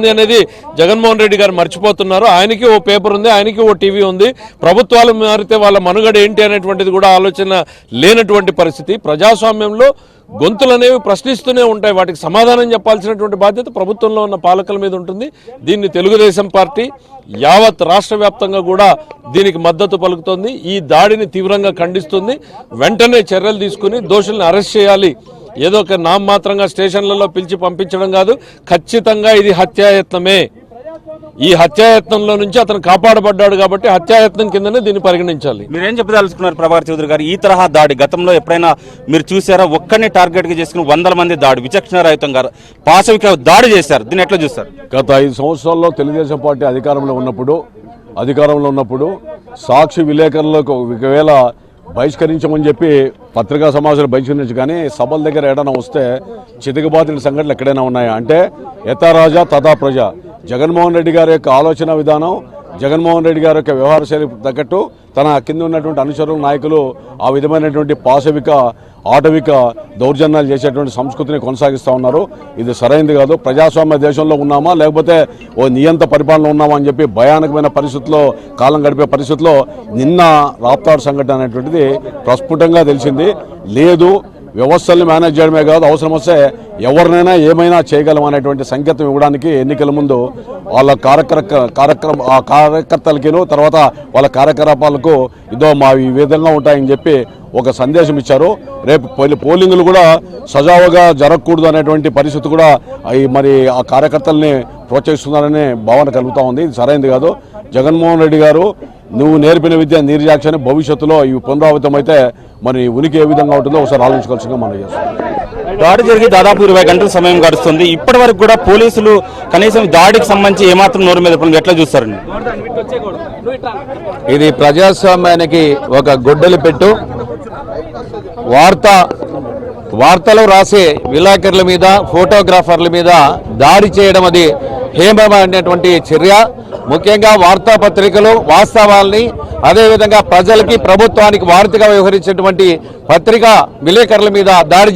ఉంది అనేది జగన్మోహన్ రెడ్డి గారు మర్చిపోతున్నారు. ఆయనకి ఓ పేపర్ ఉంది, ఆయనకి ఓ టీవీ ఉంది. ప్రభుత్వాలు మారితే వాళ్ళ మనుగడ ఏంటి అనేటువంటిది కూడా ఆలోచన లేనటువంటి పరిస్థితి. ప్రజాస్వామ్యంలో గొంతులు అనేవి ప్రశ్నిస్తూనే ఉంటాయి. వాటికి సమాధానం చెప్పాల్సినటువంటి బాధ్యత ప్రభుత్వంలో ఉన్న పాలకుల మీద ఉంటుంది. దీన్ని తెలుగుదేశం పార్టీ యావత్ రాష్ట్ర వ్యాప్తంగా కూడా దీనికి మద్దతు పలుకుతోంది. ఈ దాడిని తీవ్రంగా ఖండిస్తుంది. వెంటనే చర్యలు తీసుకుని దోషుల్ని అరెస్ట్ చేయాలి. ఏదో ఒక నామమాత్రంగా స్టేషన్లలో పిలిచి పంపించడం కాదు. ఖచ్చితంగా ఇది హత్యాయత్నమే. ఈ హత్యాయత్నంలో నుంచి అతను కాపాడబడ్డాడు కాబట్టి హత్యాయత్నం కిందనే దీన్ని పరిగణించాలి. మీరేం చెప్పదలుచుకున్నారు ప్రభాకర్ చౌదరి గారు? ఈ తరహా దాడి గతంలో ఎప్పుడైనా మీరు చూసారా? ఒక్కరిని టార్గెట్ గా చేసుకుని 100 మంది దాడి, విచక్షణారహితంగా పాశవిక దాడి చేశారు. దీన్ని ఎట్లా చూస్తారు? గత 5 సంవత్సరాల్లో తెలుగుదేశం పార్టీ అధికారంలో ఉన్నప్పుడు సాక్షి విలేకరులకు ఒకవేళ బహిష్కరించమని చెప్పి పత్రికా సమావేశాలు బహిష్కరించి, కానీ సభల దగ్గర ఏదైనా వస్తే చితకబాతిన సంఘటనలు ఎక్కడైనా ఉన్నాయా అంటే యథా రాజా తథా ప్రజ. జగన్మోహన్ రెడ్డి గారి యొక్క ఆలోచన విధానం, జగన్మోహన్ రెడ్డి గారి యొక్క వ్యవహార శైలి తగ్గట్టు తన కింద ఉన్నటువంటి అనుచరుల నాయకులు ఆ విధమైనటువంటి పాశవిక ఆటవిక దౌర్జన్యాలు చేసేటువంటి సంస్కృతిని కొనసాగిస్తూ ఉన్నారు. ఇది సరైనది కాదు. ప్రజాస్వామ్య దేశంలో ఉన్నామా లేకపోతే ఓ నియంత పరిపాలన ఉన్నామా అని చెప్పి భయానకమైన పరిస్థితుల్లో కాలం గడిపే పరిస్థితుల్లో నిన్న రాప్తాడు సంఘటన అనేటువంటిది ప్రస్ఫుటంగా తెలిసింది. లేదు, వ్యవస్థల్ని మేనేజ్ చేయడమే కాదు, అవసరం వస్తే ఎవరినైనా ఏమైనా చేయగలం అనేటువంటి సంకేతం ఇవ్వడానికి ఎన్నికల ముందు వాళ్ళ కార్యకర్తలకిను తర్వాత వాళ్ళ కార్యకలాపాలకు ఇదో మా ఈ విధంగా ఉంటాయని చెప్పి ఒక సందేశం ఇచ్చారు. రేపు పోలింగులు కూడా సజావుగా జరగకూడదు అనేటువంటి పరిస్థితి కూడా మరి ఆ కార్యకర్తల్ని ప్రోత్సహిస్తున్నారనే భావన కలుగుతూ ఉంది. ఇది సరైనది కాదు. జగన్మోహన్ రెడ్డి గారు నువ్వు నేర్పిన విద్య నిర్యాక్షణ భవిష్యత్తులో ఇవి పునరావృతం అయితే మరి ఉనికి ఏ విధంగా ఉంటుందో ఒకసారి ఆలోచించుకోవాల్సిందిగా మనం చేస్తాం. దాడి జరిగి దాదాపు 20 గంటల సమయం గడుస్తుంది. ఇప్పటి వరకు కూడా పోలీసులు కనీసం దాడికి సంబంధించి ఏమాత్రం నోరు మీద ఎట్లా చూస్తారండి? ఇది ప్రజాస్వామ్యానికి ఒక గొడ్డలి పెట్టు. వార్తలు రాసే విలేకరుల మీద, ఫోటోగ్రాఫర్ల మీద దాడి చేయడం అది హేమమైనటువంటి చర్య. ముఖ్యంగా వార్తాపత్రికలు వాస్తవాల్ని, అదేవిధంగా ప్రజలకి ప్రభుత్వానికి వార్తగా వ్యవహరించేటువంటి పత్రికా విలేకరుల మీద దాడి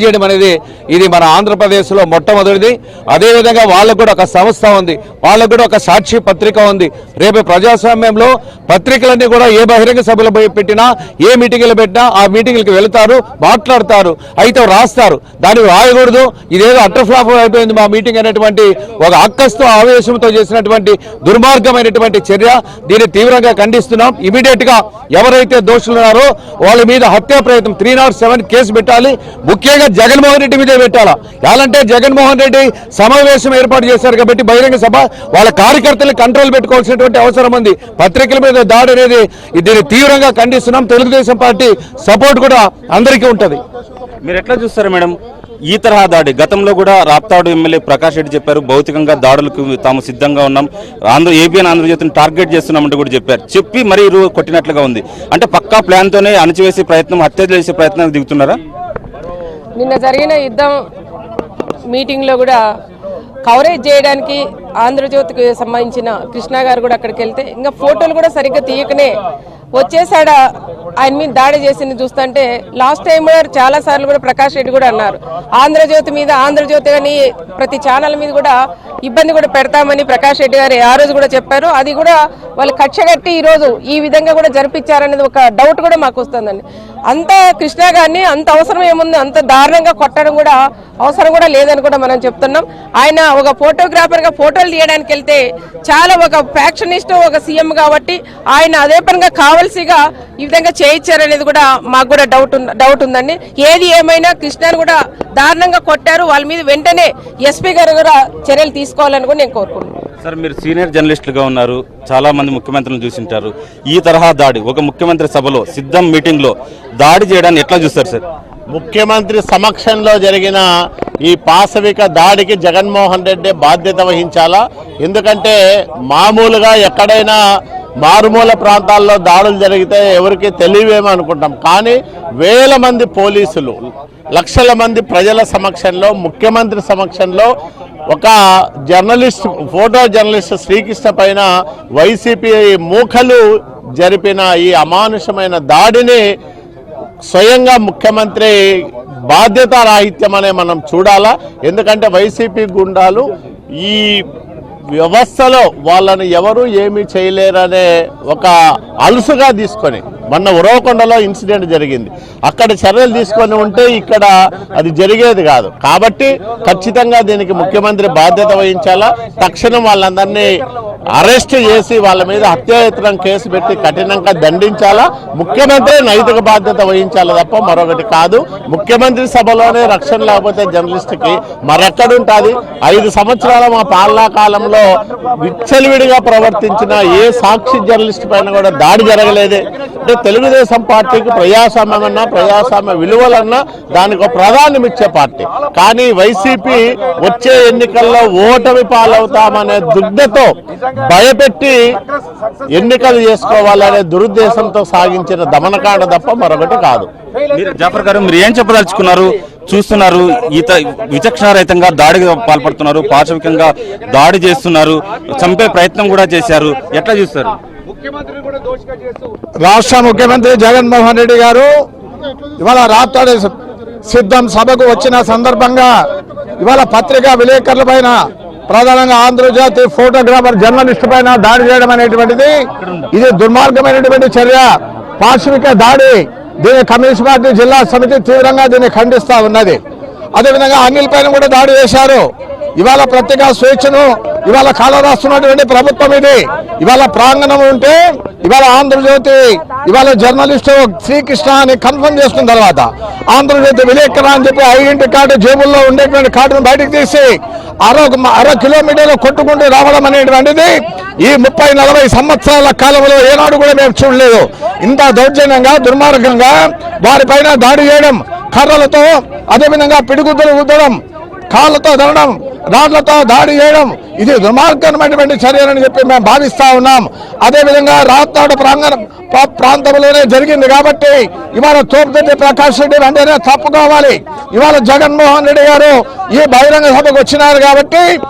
చేయడం అనేది ఇది మన ఆంధ్రప్రదేశ్లో మొట్టమొదటిది. అదేవిధంగా వాళ్ళకు కూడా ఒక సంస్థ ఉంది, వాళ్ళకు కూడా ఒక సాక్షి పత్రిక ఉంది. రేపు ప్రజాస్వామ్యంలో పత్రికలన్నీ కూడా ఏ బహిరంగ సభలు పెట్టినా, ఏ మీటింగ్లు పెట్టినా ఆ మీటింగ్లకు వెళతారు, మాట్లాడతారు, అయితే రాస్తారు. దాన్ని రాయకూడదు. ఇదేదో అట్టర్ఫ్లాప్ అయిపోయింది మా మీటింగ్ అనేటువంటి ఒక అక్కస్తో ఆవేశంతో చేసినటువంటి దుర్మార్గమైనటువంటి చర్య. దీన్ని తీవ్రంగా ఖండిస్తున్నాం. ఇమీడియట్ గా ఎవరైతే దోషులు ఉన్నారో వాళ్ళ మీద హత్యా ప్రయత్నం 307 కేసు పెట్టాలి. ముఖ్యంగా జగన్మోహన్ రెడ్డి మీదే పెట్టాలా. ఎలాంటే జగన్మోహన్ రెడ్డి సమావేశం ఏర్పాటు చేశారు కాబట్టి బహిరంగ సభ, వాళ్ళ కార్యకర్తలు కంట్రోల్ పెట్టుకోవాల్సినటువంటి అవసరం ఉంది. పత్రికల మీద దాడి అనేది దీన్ని తీవ్రంగా ఖండిస్తున్నాం. తెలుగుదేశం పార్టీ సపోర్ట్ కూడా అందరికీ ఉంటుంది. మీరు ఎట్లా చూస్తారు మేడం ఈ తరహా దాడి? గతంలో కూడా రాప్తాడు ఎమ్మెల్యే ప్రకాష్ రెడ్డి చెప్పారు, భౌతికంగా దాడులకు తాము సిద్ధంగా ఉన్నాం, ఏపీఎన్ ఆంధ్రజ్యోతిని టార్గెట్ చేస్తున్నామంటూ కూడా చెప్పి మరీ కొట్టినట్లుగా ఉంది. అంటే పక్కా ప్లాన్ తోనే అణచివేసే ప్రయత్నం, హత్య చేసే ప్రయత్నం దిగుతున్నారా? నిన్న జరిగిన యుద్ధం మీటింగ్ లో కూడా కవరేజ్ చేయడానికి ఆంధ్రజ్యోతికి సంబంధించిన కృష్ణ గారు కూడా అక్కడికి వెళ్తే ఇంకా ఫోటోలు కూడా సరిగ్గా తీయకనే వచ్చేసాడ ఆయన మీద దాడి చేసింది చూస్తుంటే లాస్ట్ టైం కూడా చాలా సార్లు కూడా ప్రకాష్ రెడ్డి కూడా అన్నారు ఆంధ్రజ్యోతి మీద, ఆంధ్రజ్యోతి అని ప్రతి ఛానల్ మీద కూడా ఇబ్బంది కూడా పెడతామని ప్రకాష్ రెడ్డి గారు ఆ రోజు కూడా చెప్పారు. అది కూడా వాళ్ళు కక్షగట్టి ఈ రోజు ఈ విధంగా కూడా జరిపించారనేది ఒక డౌట్ కూడా మాకు వస్తుందండి. అంత కృష్ణ గారిని అంత అవసరం ఏముంది, అంత దారుణంగా కొట్టడం కూడా అవసరం కూడా లేదని కూడా మనం చెప్తున్నాం. ఆయన ఒక ఫోటోగ్రాఫర్ గా ఫోటోలు తీయడానికి వెళ్తే చాలా ఒక ఫ్యాక్షనిస్ట్, ఒక సీఎం కాబట్టి ఆయన అదే పనిగా కావాల్సిగా ఈ విధంగా చేయించారనేది కూడా మాకు కూడా డౌట్ ఉందండి. ఏది ఏమైనా కృష్ణని కూడా దారుణంగా కొట్టారు. వాళ్ళ మీద వెంటనే ఎస్పీ గారు కూడా చర్యలు తీసుకోవాలని కూడా నేను కోరుకుంటున్నాను. సార్, మీరు సీనియర్ జర్నలిస్టులుగా ఉన్నారు, చాలా మంది ముఖ్యమంత్రులను చూసింటారు. ఈ తరహా దాడి ఒక ముఖ్యమంత్రి సభలో సిద్ధం మీటింగ్ లో దాడి చేయడాన్ని ఎట్లా చూస్తారు సార్? ముఖ్యమంత్రి సమక్షంలో జరిగిన ఈ పాశవిక దాడికి జగన్మోహన్ రెడ్డి బాధ్యత వహించాలా? ఎందుకంటే మామూలుగా ఎక్కడైనా మారుమూల ప్రాంతాల్లో దాడులు జరిగితే ఎవరికి తెలియవేమో అనుకుంటాం, కానీ వేల మంది పోలీసులు, లక్షల మంది ప్రజల సమక్షంలో, ముఖ్యమంత్రి సమక్షంలో ఒక జర్నలిస్ట్, ఫోటో జర్నలిస్ట్ శ్రీకృష్ణ పైన వైసీపీ మూకలు జరిపిన ఈ అమానుషమైన దాడిని స్వయంగా ముఖ్యమంత్రి బాధ్యతారాహిత్యం అనే మనం చూడాలా. ఎందుకంటే వైసీపీ గుండాలు ఈ వ్యవస్థలో వాళ్ళని ఎవరు ఏమీ చేయలేరనే ఒక అలుసుగా తీసుకొని మొన్న ఉరవకొండలో ఇన్సిడెంట్ జరిగింది. అక్కడ చర్యలు తీసుకొని ఉంటే ఇక్కడ అది జరిగేది కాదు. కాబట్టి ఖచ్చితంగా దీనికి ముఖ్యమంత్రి బాధ్యత వహించాలా. తక్షణం వాళ్ళందరినీ అరెస్ట్ చేసి వాళ్ళ మీద హత్యాయత్నం కేసు పెట్టి కఠినంగా దండించాలా. ముఖ్యమంత్రి నైతిక బాధ్యత వహించాలా తప్ప మరొకటి కాదు. ముఖ్యమంత్రి సభలోనే రక్షణ లేకపోతే జర్నలిస్టుకి మరెక్కడుంటుంది? 5 సంవత్సరాల మా పాలనా కాలంలో విచ్చలవిడిగా ప్రవర్తించిన ఏ సాక్షి జర్నలిస్ట్ పైన కూడా దాడి జరగలేదే. అంటే తెలుగుదేశం పార్టీకి ప్రజాస్వామ్యం అన్నా ప్రజాస్వామ్య విలువలన్నా దానికి ఒక ప్రాధాన్యం ఇచ్చే పార్టీ. కానీ వైసీపీ వచ్చే ఎన్నికల్లో ఓటమి పాలవుతామనే దుగ్ధతో భయపెట్టి ఎన్నికలు చేసుకోవాలనే దురుద్దేశంతో సాగించిన దమనకాండ తప్ప మరొకటి కాదు. జాఫర్ గారు, మీరు ఏం చెప్పదలుచుకున్నారు? చూస్తున్నారు, విచక్షణారహితంగా దాడికి పాల్పడుతున్నారు, పాశవికంగా దాడి చేస్తున్నారు, చంపే ప్రయత్నం కూడా చేశారు. ఎట్లా చూస్తారు? రాష్ట్ర ముఖ్యమంత్రి జగన్మోహన్ రెడ్డి గారు ఇవాళ రాప్తాడు సిద్ధం సభకు వచ్చిన సందర్భంగా ఇవాళ పత్రికా విలేకరుల పైన, ప్రధానంగా ఆంధ్రజ్యోతి ఫోటోగ్రాఫర్ జర్నలిస్టు పైన దాడి చేయడం అనేటువంటిది ఇది దుర్మార్గమైనటువంటి చర్య, పాశవిక దాడి. దీన్ని కమ్యూనిస్ట్ పార్టీ జిల్లా సమితి తీవ్రంగా దీన్ని ఖండిస్తా ఉన్నది. అదేవిధంగా అనిల్ పైన కూడా దాడి చేశారు. ఇవాళ పత్రికా స్వేచ్ఛను ఇవాళ కాలరాస్తున్నటువంటి ప్రభుత్వం ఇది. ఇవాళ ప్రాంగణం ఉంటే ఇవాళ ఆంధ్రజ్యోతి ఇవాళ జర్నలిస్టు శ్రీకృష్ణ అని కన్ఫర్మ్ చేసుకున్న తర్వాత ఆంధ్రజ్యోతి విలేకరు అని చెప్పి ఐడెంటిటీ కార్డు జేబుల్లో ఉండేటువంటి కార్డును బయటకు తీసి అర కిలోమీటర్లు కొట్టుకుంటూ రావడం అనేటువంటిది ఈ 30-40 సంవత్సరాల కాలంలో ఏనాడు కూడా మేము చూడలేదు. ఇంత దౌర్జన్యంగా దుర్మార్గంగా వారిపైన దాడి చేయడం, కర్రలతో అదేవిధంగా పిడిగుద్దులు గుద్దడం, కాళ్ళతో ధరడం, రాళ్లతో దాడి చేయడం ఇది దుర్మార్గమైనటువంటి చర్యలని చెప్పి మేము భావిస్తా ఉన్నాం. అదేవిధంగా రాప్తాడు ప్రాంతంలోనే జరిగింది కాబట్టి ఇవాళ తోపుదొడ్డి ప్రకాష్ రెడ్డి వెంటనే తప్పుకోవాలి. ఇవాళ జగన్మోహన్ రెడ్డి గారు ఈ బహిరంగ సభకు వచ్చినారు కాబట్టి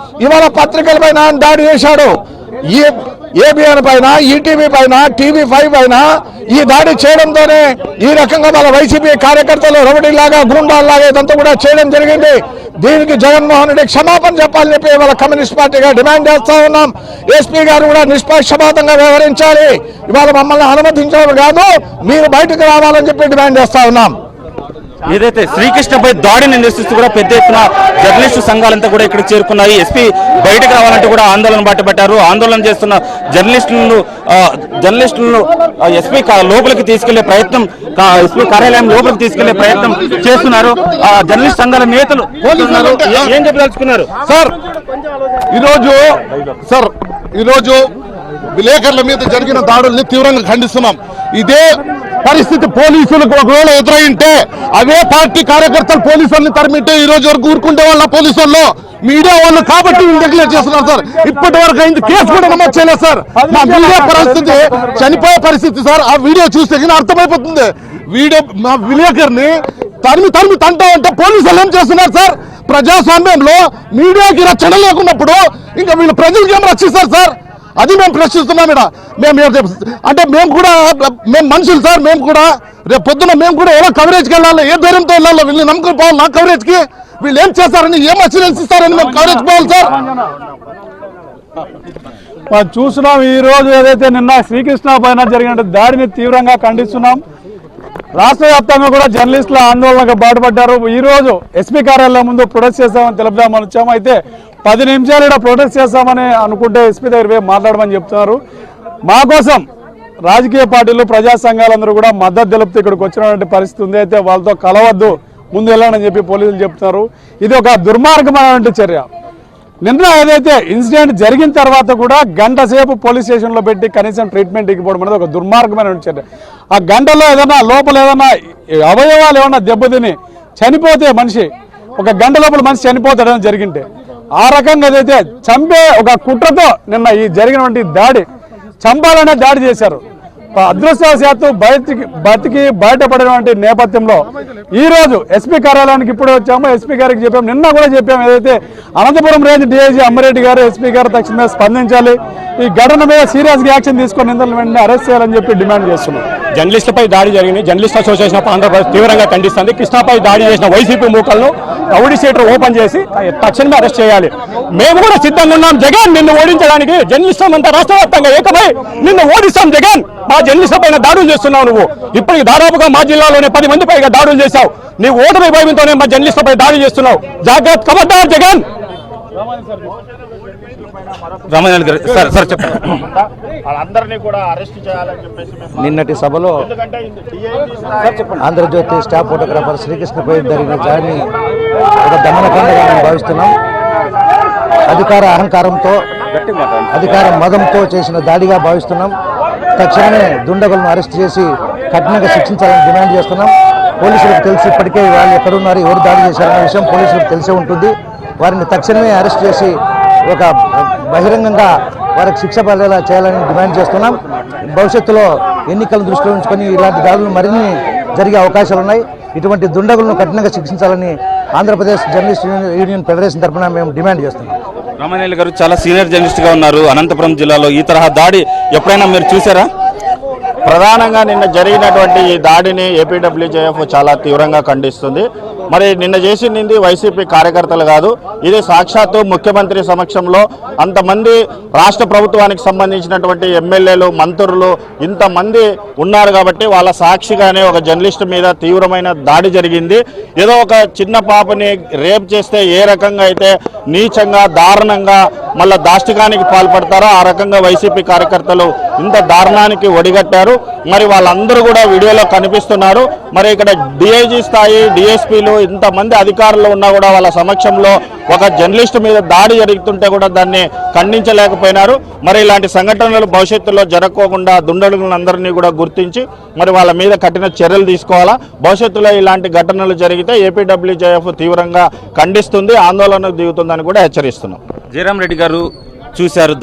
ఇవాళ పత్రికల పైన దాడి చేశాడు. ఈ ఏబిఎన్ పైన, ఈటీవీ పైన, TV5 పైన ఈ దాడి చేయడంతోనే ఈ రకంగా వాళ్ళ వైసీపీ కార్యకర్తలు రౌడీలాగా గూండాల్లాగా ఇదంతా కూడా చేయడం జరిగింది. దీనికి జగన్మోహన్ రెడ్డి క్షమాపణ చెప్పాలని చెప్పి వాళ్ళ కమ్యూనిస్ట్ పార్టీగా డిమాండ్ చేస్తా ఉన్నాం. ఎస్పీ గారు కూడా నిష్పక్షపాతంగా వ్యవహరించాలి. ఇవాళ మమ్మల్ని అనుమతించడం కాదు, మీరు బయటకు రావాలని చెప్పి డిమాండ్ చేస్తా ఉన్నాం. ఏదైతే శ్రీకృష్ణపై దాడిని నిరసిస్తూ కూడా పెద్ద ఎత్తున జర్నలిస్టు సంఘాలంతా కూడా ఇక్కడికి చేరుకున్నాయి. ఎస్పీ బయటకు రావాలంటే కూడా ఆందోళన బాటపట్టారు. ఆందోళన చేస్తున్న జర్నలిస్టులను ఎస్పీ లోపలికి తీసుకెళ్లే ప్రయత్నం, ఎస్పీ కార్యాలయం లోపలికి తీసుకెళ్లే ప్రయత్నం చేస్తున్నారు. జర్నలిస్ట్ సంఘాల నేతలు ఏం చెప్పదలుచుకున్నారు? ఈరోజు విలేకరుల మీద జరిగిన దాడుల్ని తీవ్రంగా ఖండిస్తున్నాం. ఇదే పరిస్థితి పోలీసులకు ఒకవేళ ఎదురైంటే, అవే పార్టీ కార్యకర్తలు పోలీసుల్ని తరిమింటే ఈ రోజు వరకు ఊరుకుంటే వాళ్ళ పోలీసు వాళ్ళు, మీడియా వాళ్ళు కాబట్టి డిక్లేర్ చేస్తున్నారు సార్. ఇప్పటి వరకు అయింది, కేసు కూడా నమోదు చేయలేదు సార్. మా మీడియా పరిస్థితి చనిపోయే పరిస్థితి సార్. ఆ వీడియో చూస్తే అర్థమైపోతుంది. మా విలేకరిని తరిమి తంటా అంటే పోలీసులు ఏం చేస్తున్నారు సార్? ప్రజాస్వామ్యంలో మీడియాకి రక్షణ లేకున్నప్పుడు ఇంకా వీళ్ళు ప్రజలకి ఏం రక్షిస్తారు సార్? అది మేము ప్రశ్నిస్తున్నాం. మేము కూడా మనుషులు సార్. మేము కూడా రేపు పొద్దున మేము కూడా ఎలా కవరేజ్కి వెళ్ళాలి, ఏ ధైర్యంతో వెళ్ళాలి, వీళ్ళు నమ్మకం పోవాలి. నా కవరేజ్కి వీళ్ళు ఏం చేస్తారని, ఏం అష్యూరెన్స్ ఇస్తారని మేము కవరేజ్ పోవాలి సార్. మనం చూస్తున్నాం. ఈ రోజు ఏదైతే నిన్న శ్రీకృష్ణ పైన జరిగిన దాడిని తీవ్రంగా ఖండిస్తున్నాం. రాష్ట్ర వ్యాప్తంగా కూడా జర్నలిస్టుల ఆందోళనకు బాటుపడ్డారు. ఈ రోజు ఎస్పీ కార్యాలయం ముందు ప్రొటెస్ట్ చేస్తామని తెలుపుదామని వచ్చాము. అయితే 10 నిమిషాలు ఇక్కడ ప్రొటెస్ట్ చేస్తామని అనుకుంటే ఎస్పీ దగ్గర మాట్లాడమని చెప్తున్నారు. మా కోసం రాజకీయ పార్టీలు, ప్రజా సంఘాలందరూ కూడా మద్దతు తెలుపుతూ ఇక్కడికి వచ్చినటువంటి పరిస్థితి ఉంది. అయితే వాళ్ళతో కలవద్దు, ముందు వెళ్ళాలని చెప్పి పోలీసులు చెప్తున్నారు. ఇది ఒక దుర్మార్గమైనటువంటి చర్య. నిన్న ఏదైతే ఇన్సిడెంట్ జరిగిన తర్వాత కూడా గంట సేపు పోలీస్ స్టేషన్లో పెట్టి కనీసం ట్రీట్మెంట్ ఇవ్వడం అనేది ఒక దుర్మార్గమైన చర్య. ఆ గంటలో ఏదైనా లోపల ఏదైనా అవయవాలు ఏమన్నా దెబ్బతిని చనిపోతే మనిషి, ఒక గంట లోపల మనిషి చనిపోతాడని జరిగింటే, ఆ రకంగా ఏదైతే చంపే ఒక కుట్రతో నిన్న ఈ జరిగినటువంటి దాడి, చంపాలనే దాడి చేశారు. అదృష్టవశాత్తు బయటపడినటువంటి నేపథ్యంలో ఈ రోజు ఎస్పీ కార్యాలయానికి ఇప్పుడే వచ్చాము. ఎస్పీ గారికి చెప్పాము, నిన్న కూడా చెప్పాము. ఏదైతే అనంతపురం రేంజ్ DIG అమ్మిరెడ్డి గారు, ఎస్పీ గారు తక్షణమే స్పందించాలి, ఈ ఘటన మీద సీరియస్గా యాక్షన్ తీసుకొని నిందితులను వెంటనే అరెస్ట్ చేయాలని చెప్పి డిమాండ్ చేస్తున్నాం. జర్నలిస్టులపై దాడి జరిగింది. జర్నలిస్ట్ అసోసియేషన్ ఆఫ్ ఆంధ్రప్రదేశ్ తీవ్రంగా ఖండిస్తుంది. కృష్ణాపై దాడి చేసిన వైసీపీ మూకలను రౌడీ షీటర్ ఓపెన్ చేసి తక్షణమే అరెస్ట్ చేయాలి. మేము కూడా సిద్ధంగా ఉన్నాం. జగన్ నిన్ను ఓడించడానికి జర్నలిస్టులు అంతా రాష్ట్ర వ్యాప్తంగా ఏకమై నిన్ను ఓడిస్తాం. జగన్ మా జర్నలిస్టుల పైన దాడులు చేస్తున్నావు. నువ్వు ఇప్పటికి దాదాపుగా మా జిల్లాలోనే 10 మంది పైగా దాడులు చేశావు. నీ ఓటమి భయంతోనే మా జర్నలిస్టులపై దాడి చేస్తున్నావు. జాగ్రత్త, ఖబర్దార్ జగన్. రామాయణ గారు సార్ చెప్పండి. వాళ్ళందరినీ కూడా అరెస్ట్ చేయాలని చెప్పేసి నిన్నటి సభలో ఆంధ్రజ్యోతి స్టాఫ్ ఫోటోగ్రాఫర్ శ్రీకృష్ణపై జరిగిన దాడిని ఒక దమనకాండగా మేము భావిస్తున్నాం. అధికార అహంకారంతో, అధికార మదంతో చేసిన దాడిగా భావిస్తున్నాం. తక్షణమే దుండగులను అరెస్ట్ చేసి కఠినంగా శిక్షించాలని డిమాండ్ చేస్తున్నాం. పోలీసులకు తెలిసి ఇప్పటికే వాళ్ళు ఎక్కడున్నారు, ఎవరు దాడి చేశారనే విషయం పోలీసులకు తెలిసే ఉంటుంది. వారిని తక్షణమే అరెస్ట్ చేసి ఒక బహిరంగంగా వారికి శిక్ష పడేలా చేయాలని డిమాండ్ చేస్తున్నాం. భవిష్యత్తులో ఎన్నికలను దృష్టిలో ఉంచుకొని ఇలాంటి దాడులు మరిన్ని జరిగే అవకాశాలు ఉన్నాయి. ఇటువంటి దుండగులను కఠినంగా శిక్షించాలని ఆంధ్రప్రదేశ్ జర్నలిస్ట్ యూనియన్ ఫెడరేషన్ తరఫున మేము డిమాండ్ చేస్తున్నాం. రామాయణ గారు చాలా సీనియర్ జర్నలిస్ట్గా ఉన్నారు. అనంతపురం జిల్లాలో ఈ తరహా దాడి ఎప్పుడైనా మీరు చూసారా? ప్రధానంగా నిన్న జరిగినటువంటి ఈ దాడిని ఏపీడబ్ల్యూజేఎఫ్ చాలా తీవ్రంగా ఖండిస్తుంది. మరి నిన్న చేసింది వైసీపీ కార్యకర్తలు కాదు, ఇది సాక్షాత్తు ముఖ్యమంత్రి సమక్షంలో అంతమంది రాష్ట్ర ప్రభుత్వానికి సంబంధించినటువంటి ఎమ్మెల్యేలు, మంత్రులు ఇంతమంది ఉన్నారు కాబట్టి వాళ్ళ సాక్షిగానే ఒక జర్నలిస్ట్ మీద తీవ్రమైన దాడి జరిగింది. ఏదో ఒక చిన్న పాపని రేప్ చేస్తే ఏ రకంగా అయితే నీచంగా, దారుణంగా మళ్ళా దాష్టికానికి పాల్పడతారో ఆ రకంగా వైసీపీ కార్యకర్తలు ఇంత దారుణానికి ఒడిగట్టారు. మరి వాళ్ళందరూ కూడా వీడియోలో కనిపిస్తున్నారు. మరి ఇక్కడ డిఐజీ స్థాయి, డిఎస్పీలు ఇంతమంది అధికారులు ఉన్నా కూడా వాళ్ళ సమక్షంలో ఒక జర్నలిస్ట్ మీద దాడి జరుగుతుంటే కూడా దాన్ని ఖండించలేకపోయినారు. మరి ఇలాంటి సంఘటనలు భవిష్యత్తులో జరగకుండా దుండగులందరినీ కూడా గుర్తించి మరి వాళ్ళ మీద కఠిన చర్యలు తీసుకోవాలా. భవిష్యత్తులో ఇలాంటి ఘటనలు జరిగితే ఏపీడబ్ల్యూజేఎఫ్ తీవ్రంగా ఖండిస్తుంది, ఆందోళనకు దిగుతుందని కూడా హెచ్చరిస్తున్నాం. జయరాం రెడ్డి గారు చూశారు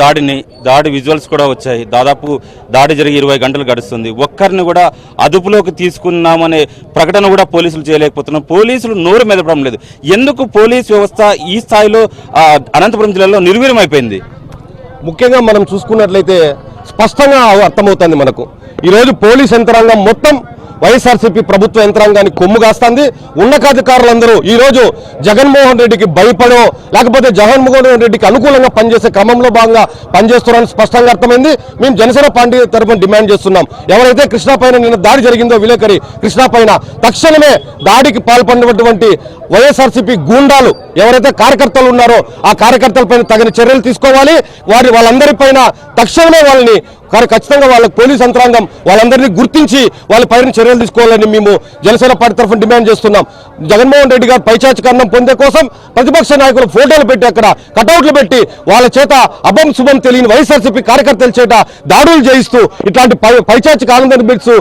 దాడి విజువల్స్ కూడా వచ్చాయి. దాదాపు దాడి జరిగి 20 గంటలు గడుస్తుంది. ఒక్కరిని కూడా అదుపులోకి తీసుకున్నామనే ప్రకటన కూడా పోలీసులు చేయలేకపోతున్నారు. పోలీసులు నోరు మెదపడం లేదు. ఎందుకు పోలీస్ వ్యవస్థ ఈ స్థాయిలో అనంతపురం జిల్లాలో నిర్వీర్యమైపోయింది? ముఖ్యంగా మనం చూసుకున్నట్లయితే స్పష్టంగా అర్థమవుతుంది మనకు. ఈరోజు పోలీస్ యంత్రాంగం మొత్తం వైఎస్ఆర్సీపీ ప్రభుత్వ యంత్రాంగాన్ని కొమ్ము కాస్తుంది. ఉన్నతాధికారులందరూ ఈరోజు జగన్మోహన్ రెడ్డికి భయపడో లేకపోతే జగన్మోహన్ రెడ్డికి అనుకూలంగా పనిచేసే క్రమంలో భాగంగా పనిచేస్తున్నారని స్పష్టంగా అర్థమైంది. మేము జనసేన పార్టీ తరఫున డిమాండ్ చేస్తున్నాం. ఎవరైతే కృష్ణా పైన నిన్న దాడి జరిగిందో, విలేకరి కృష్ణా పైన తక్షణమే దాడికి పాల్పడినటువంటి వైఎస్ఆర్సీపీ గూండాలు ఎవరైతే కార్యకర్తలు ఉన్నారో ఆ కార్యకర్తలపైన తగిన చర్యలు తీసుకోవాలి. వాళ్ళందరిపైన తక్షణమే వాళ్ళని ఖచ్చితంగా వాళ్ళ పోలీస్ యంత్రాంగం వాళ్ళందరినీ గుర్తించి వాళ్ళ పైన చర్యలు తీసుకోవాలని మేము జనసేన పార్టీ తరఫున డిమాండ్ చేస్తున్నాం. జగన్మోహన్ రెడ్డి గారు పైచాచికరణం పొందే కోసం ప్రతిపక్ష నాయకులు ఫోటోలు పెట్టి అక్కడ కటౌట్లు పెట్టి వాళ్ళ చేత అభం శుభం తెలియని వైఎస్ఆర్సీపీ కార్యకర్తల చేత దాడులు చేయిస్తూ ఇట్లాంటి పైచాచిక ఆనందాన్ని బిడ్స్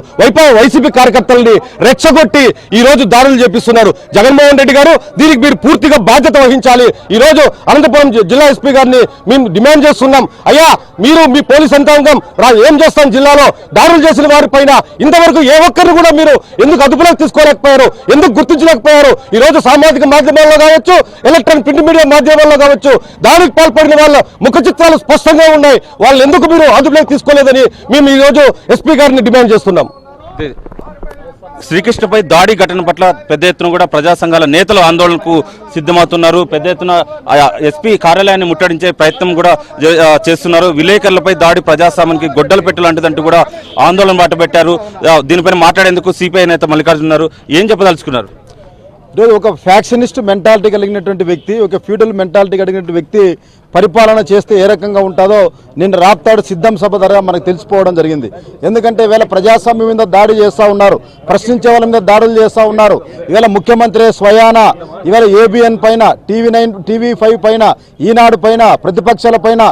వైసీపీ కార్యకర్తల్ని రెచ్చగొట్టి ఈ రోజు దాడులు చేపిస్తున్నారు. జగన్మోహన్ రెడ్డి గారు దీనికి మీరు పూర్తిగా బాధ్యత వహించాలి. ఈ రోజు అనంతపురం జిల్లా ఎస్పీ గారిని మేము డిమాండ్ చేస్తున్నాం. అయ్యా, మీరు మీ పోలీస్ యంత్రాంగం ఏం చేస్తాం? జిల్లాలో దాడులు చేసిన వారి పైన ఇంతవరకు ఏ ఒక్కరిని కూడా మీరు ఎందుకు అదుపులోకి తీసుకోలేకపోయారు? ఎందుకు గుర్తించలేకపోయారు? ఈ రోజు సామాజిక మాధ్యమాల్లో కావచ్చు, ఎలక్ట్రానిక్ ప్రింట్ మీడియా మాధ్యమాల్లో కావచ్చు, దాడికి పాల్పడిన వాళ్ళ ముఖ చిత్రాలు స్పష్టంగా ఉన్నాయి. వాళ్ళు ఎందుకు మీరు అదుపులోకి తీసుకోలేదని మేము ఈ రోజు ఎస్పీ గారిని డిమాండ్ చేస్తున్నాం. శ్రీకృష్ణపై దాడి ఘటన పట్ల పెద్ద ఎత్తున కూడా ప్రజా సంఘాల నేతలు ఆందోళనకు సిద్ధమవుతున్నారు. పెద్ద ఎత్తున ఎస్పీ కార్యాలయాన్ని ముట్టడించే ప్రయత్నం కూడా చేస్తున్నారు. విలేకరులపై దాడి ప్రజాస్వామ్యానికి గొడ్డలు పెట్టలాంటిదంటూ కూడా ఆందోళన బాటపెట్టారు. దీనిపైన మాట్లాడేందుకు సిపిఐ నేత మల్లికార్జున ఉన్నారు. ఏం చెప్పదలుచుకున్నారు? ఈరోజు ఒక ఫ్యాక్షనిస్ట్ మెంటాలిటీ కలిగినటువంటి వ్యక్తి, ఒక ఫ్యూడల్ మెంటాలిటీ కలిగినటువంటి వ్యక్తి పరిపాలన చేస్తే ఏ రకంగా ఉంటుందో నిన్న రాప్తాడు సిద్ధం సభ ద్వారా మనకు తెలిసిపోవడం జరిగింది. ఎందుకంటే ఈవేళ ప్రజాస్వామ్యం మీద దాడి చేస్తూ ఉన్నారు, ప్రశ్నించే వాళ్ళ మీద దాడులు చేస్తూ ఉన్నారు. ఈవేళ ముఖ్యమంత్రి స్వయాన ఈవేళ ఏబిఎన్ పైన, టీవీ5 పైన, ఈనాడు పైన, ప్రతిపక్షాల పైన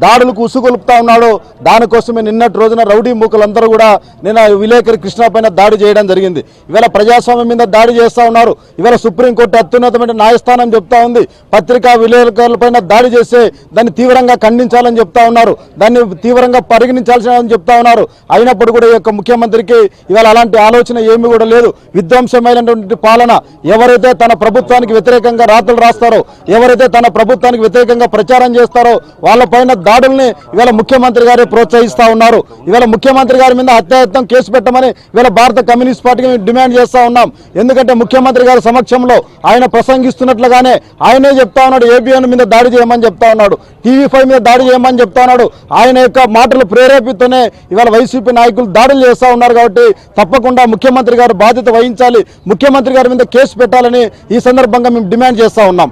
దాడులకు ఉసుగొలుపుతా ఉన్నాడు. దానికోసమే నిన్నటి రోజున రౌడీ మూకలందరూ కూడా నిన్న విలేకరి కృష్ణ పైన దాడి చేయడం జరిగింది. ఈవేళ ప్రజాస్వామ్యం మీద దాడి చేస్తూ ఉన్నారు. ఈవేళ సుప్రీంకోర్టు అత్యున్నతమైన న్యాయస్థానం చెప్తా ఉంది, పత్రికా విలేకరుల పైన దాడి చేస్తే దాన్ని తీవ్రంగా ఖండించాలని చెప్తా ఉన్నారు, దాన్ని తీవ్రంగా పరిగణించాల్సిన చెప్తా ఉన్నారు. అయినప్పుడు కూడా ఈ యొక్క ముఖ్యమంత్రికి ఇవాళ అలాంటి ఆలోచన ఏమీ కూడా లేదు. విధ్వంసమైనటువంటి పాలన, ఎవరైతే తన ప్రభుత్వానికి వ్యతిరేకంగా రాతలు రాస్తారో, ఎవరైతే తన ప్రభుత్వానికి వ్యతిరేకంగా ప్రచారం చేస్తారో వాళ్ళపైన దాడుల్ని ఇవాళ ముఖ్యమంత్రి గారే ప్రోత్సహిస్తా ఉన్నారు. ఇవాళ ముఖ్యమంత్రి గారి మీద హత్యాయత్నం కేసు పెట్టమని ఇవాళ భారత కమ్యూనిస్ట్ పార్టీకి డిమాండ్ చేస్తా ఉన్నాం. ఎందుకంటే ముఖ్యమంత్రి గారి సమక్షంలో ఆయన ప్రసంగిస్తున్నట్లుగానే ఆయనే చెప్తా ఉన్నాడు, ఏబిఎన్ మీద దాడి చేయమని చెప్తా ఉన్నాడు, టీవీ5 మీద దాడి చేయమని చెప్తా ఉన్నాడు. ఆయన యొక్క మాటలు ప్రేరేపితోనే ఇవాళ వైసీపీ నాయకులు దాడులు చేస్తా ఉన్నారు. కాబట్టి తప్పకుండా ముఖ్యమంత్రి గారు బాధ్యత వహించాలి, ముఖ్యమంత్రి గారి మీద కేసు పెట్టాలని ఈ సందర్భంగా మేము డిమాండ్ చేస్తా ఉన్నాం.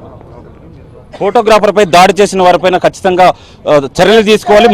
ఫోటోగ్రాఫర్ పై దాడి చేసిన వారిపైన ఖచ్చితంగా చర్యలు తీసుకోవాలి.